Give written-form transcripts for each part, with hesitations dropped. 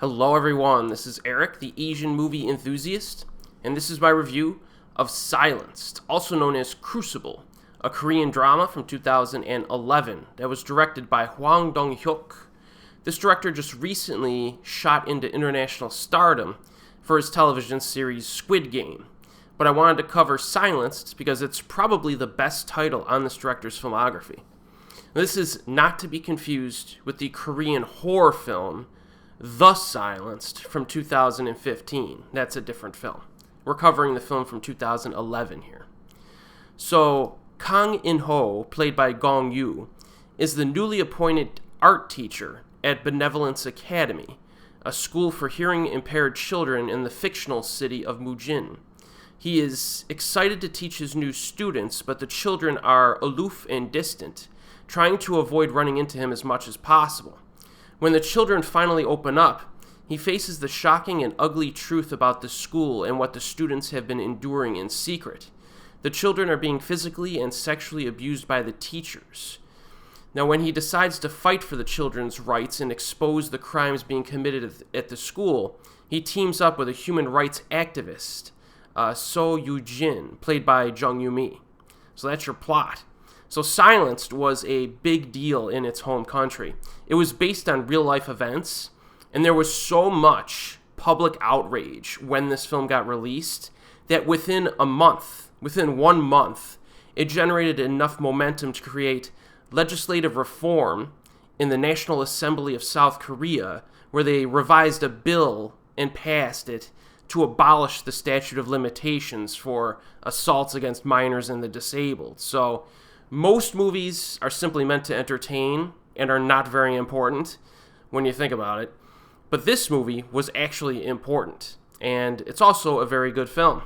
Hello everyone, this is Erik, the Asian movie enthusiast, and this is my review of Silenced, also known as Crucible, a Korean drama from 2011 that was directed by Hwang Dong-hyuk. This director just recently shot into international stardom for his television series Squid Game, but I wanted to cover Silenced because it's probably the best title on this director's filmography. This is not to be confused with the Korean horror film The Silenced from 2015. That's a different film. We're covering the film from 2011 here. So, Kang In-ho, played by Gong Yoo, is the newly appointed art teacher at Benevolence Academy, a school for hearing-impaired children in the fictional city of Mujin. He is excited to teach his new students, but the children are aloof and distant, trying to avoid running into him as much as possible. When the children finally open up, he faces the shocking and ugly truth about the school and what the students have been enduring in secret. The children are being physically and sexually abused by the teachers. Now, when he decides to fight for the children's rights and expose the crimes being committed at the school, he teams up with a human rights activist, Seo Yoo-jin, played by Jung Yu-mi. So that's your plot. So Silenced was a big deal in its home country. It was based on real-life events, and there was so much public outrage when this film got released that within 1 month, it generated enough momentum to create legislative reform in the National Assembly of South Korea, where they revised a bill and passed it to abolish the statute of limitations for assaults against minors and the disabled. So most movies are simply meant to entertain and are not very important when you think about it. But this movie was actually important, and it's also a very good film.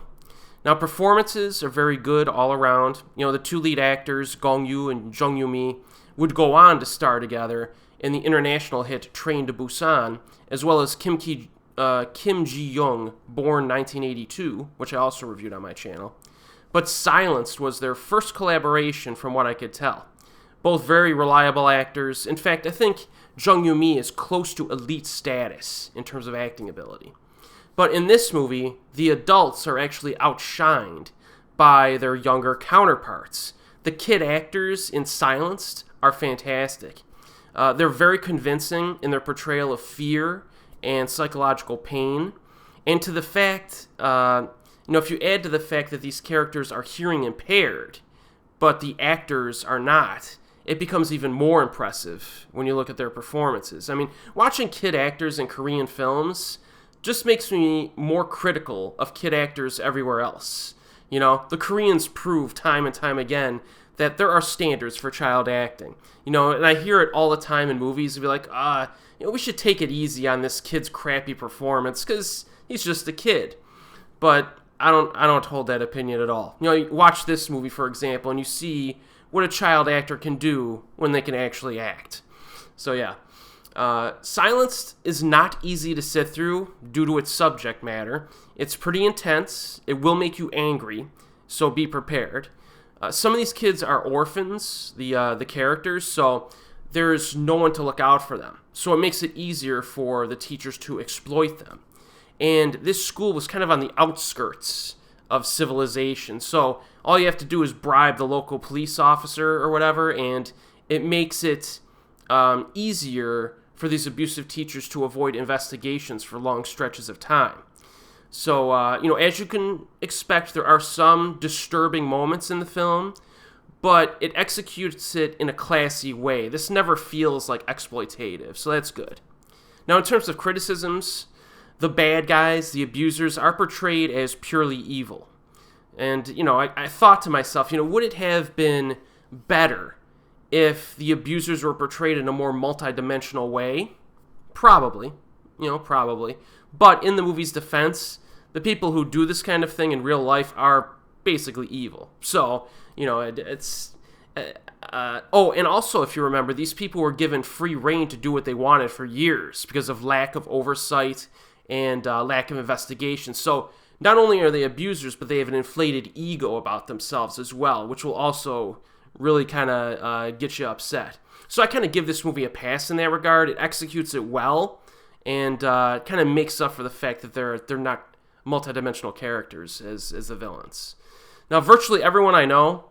Now, performances are very good all around. You know, the two lead actors, Gong Yoo and Jung Yu-mi, would go on to star together in the international hit Train to Busan, as well as Kim Ji-young, born 1982, which I also reviewed on my channel. But Silenced was their first collaboration from what I could tell. Both very reliable actors. In fact, I think Jung Yu-mi is close to elite status in terms of acting ability. But in this movie, the adults are actually outshined by their younger counterparts. The kid actors in Silenced are fantastic. They're very convincing in their portrayal of fear and psychological pain. And to the fact, if you add to the fact that these characters are hearing impaired, but the actors are not, it becomes even more impressive when you look at their performances. I mean, watching kid actors in Korean films just makes me more critical of kid actors everywhere else. You know, the Koreans prove time and time again that there are standards for child acting. You know, and I hear it all the time in movies. They'll be like, we should take it easy on this kid's crappy performance because he's just a kid. But I don't hold that opinion at all. You know, you watch this movie, for example, and you see what a child actor can do when they can actually act. So yeah, Silenced is not easy to sit through due to its subject matter. It's pretty intense. It will make you angry, so be prepared. Some of these kids are orphans, the characters, so there's no one to look out for them. So it makes it easier for the teachers to exploit them. And this school was kind of on the outskirts of civilization. So all you have to do is bribe the local police officer or whatever, and it makes it easier for these abusive teachers to avoid investigations for long stretches of time. So, as you can expect, there are some disturbing moments in the film, but it executes it in a classy way. This never feels like exploitative, so that's good. Now, in terms of criticisms, the bad guys, the abusers, are portrayed as purely evil. And, I thought to myself, would it have been better if the abusers were portrayed in a more multidimensional way? Probably. But in the movie's defense, the people who do this kind of thing in real life are basically evil. So, it's... and also, if you remember, these people were given free rein to do what they wanted for years because of lack of oversight and lack of investigation. So not only are they abusers, but they have an inflated ego about themselves as well, which will also really kind of get you upset. So I kind of give this movie a pass in that regard. It executes it well, and kind of makes up for the fact that they're not multidimensional characters as the villains. Now, virtually everyone I know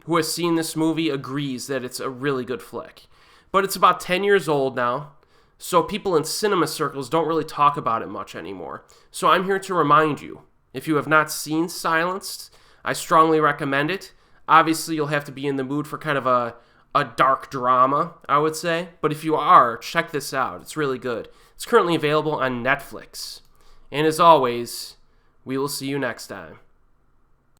who has seen this movie agrees that it's a really good flick. But it's about 10 years old now, so people in cinema circles don't really talk about it much anymore. So I'm here to remind you, if you have not seen Silenced, I strongly recommend it. Obviously, you'll have to be in the mood for kind of a dark drama, I would say. But if you are, check this out. It's really good. It's currently available on Netflix. And as always, we will see you next time.